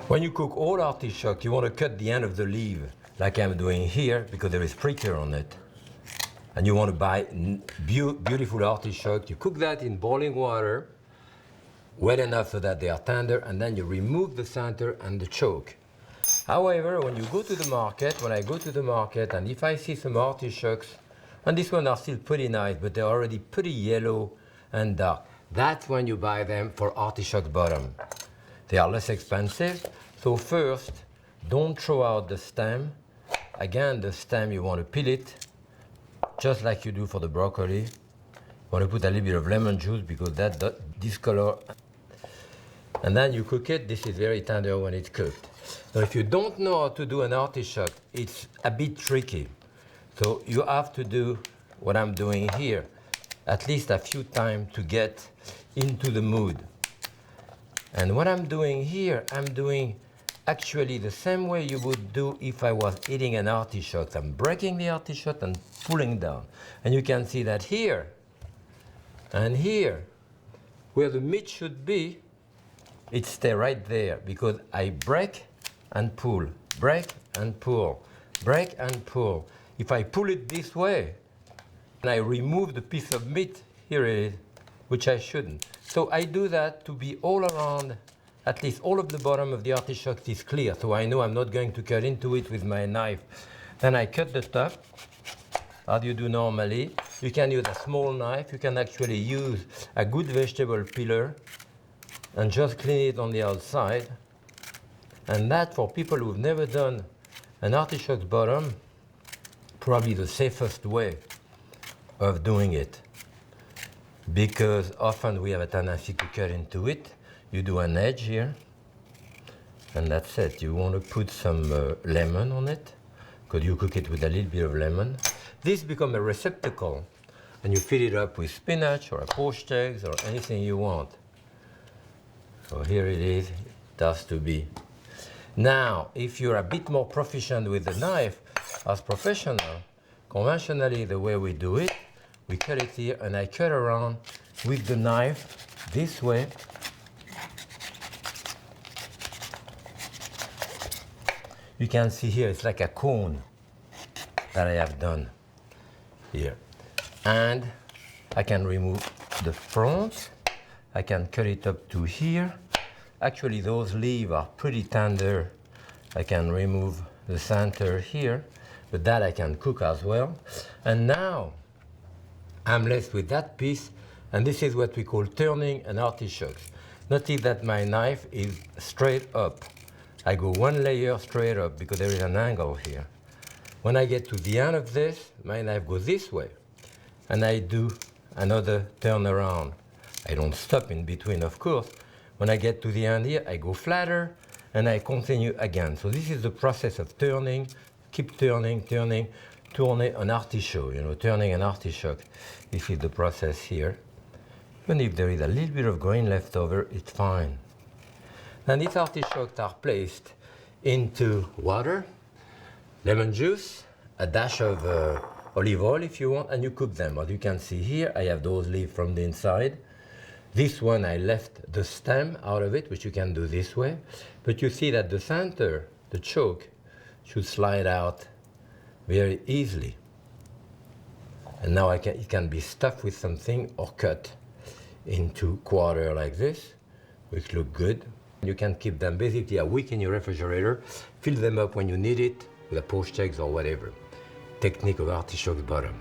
When you cook all artichoke, you want to cut the end of the leaf, like I'm doing here, because there is prickle on it. And you want to buy beautiful artichoke. You cook that in boiling water, wet enough so that they are tender, and then you remove the center and the choke. However, when you go to the market, when I go to the market, and if I see some artichokes, and these ones are still pretty nice, but they're already pretty yellow and dark, that's when you buy them for artichoke bottom. They are less expensive. So first, don't throw out the stem. Again, the stem, you want to peel it, just like you do for the broccoli. You want to put a little bit of lemon juice because that discolor. And then you cook it. This is very tender when it's cooked. Now, if you don't know how to do an artichoke, it's a bit tricky. So you have to do what I'm doing here, at least a few times to get into the mood. And what I'm doing here, I'm doing actually the same way you would do if I was eating an artichoke. I'm breaking the artichoke and pulling down. And you can see that here and here, where the meat should be, it stays right there because I break and pull, break and pull, break and pull. If I pull it this way, and I remove the piece of meat, here it is, which I shouldn't. So I do that to be all around, at least all of the bottom of the artichoke is clear, so I know I'm not going to cut into it with my knife. Then I cut the top, as you do normally. You can use a small knife, you can actually use a good vegetable peeler and just clean it on the outside. And that, for people who've never done an artichoke bottom, probably the safest way of doing it. Because often we have a tendency to cut into it. You do an edge here, and that's it. You want to put some lemon on it, because you cook it with a little bit of lemon. This becomes a receptacle, and you fill it up with spinach or poached eggs or anything you want. So here it is, it has to be. Now, if you're a bit more proficient with the knife, as professional, conventionally the way we do it, we cut it here, and I cut around with the knife this way. You can see here, it's like a cone that I have done here. And I can remove the front. I can cut it up to here. Actually, those leaves are pretty tender. I can remove the center here, but that I can cook as well. And now, I'm left with that piece, and this is what we call turning an artichoke. Notice that my knife is straight up. I go one layer straight up because there is an angle here. When I get to the end of this, my knife goes this way, and I do another turn around. I don't stop in between, of course. When I get to the end here, I go flatter, and I continue again. So this is the process of turning, keep turning, turning, tourner an artichoke, turning an artichoke. This is the process here. Even if there is a little bit of grain left over, it's fine. And these artichokes are placed into water, lemon juice, a dash of olive oil if you want, and you cook them. As you can see here, I have those leaves from the inside. This one, I left the stem out of it, which you can do this way. But you see that the center, the choke, should slide out very easily. And now it can be stuffed with something or cut into quarter like this, which look good. You can keep them basically a week in your refrigerator, fill them up when you need it with a poached eggs or whatever. Technique of artichoke bottom.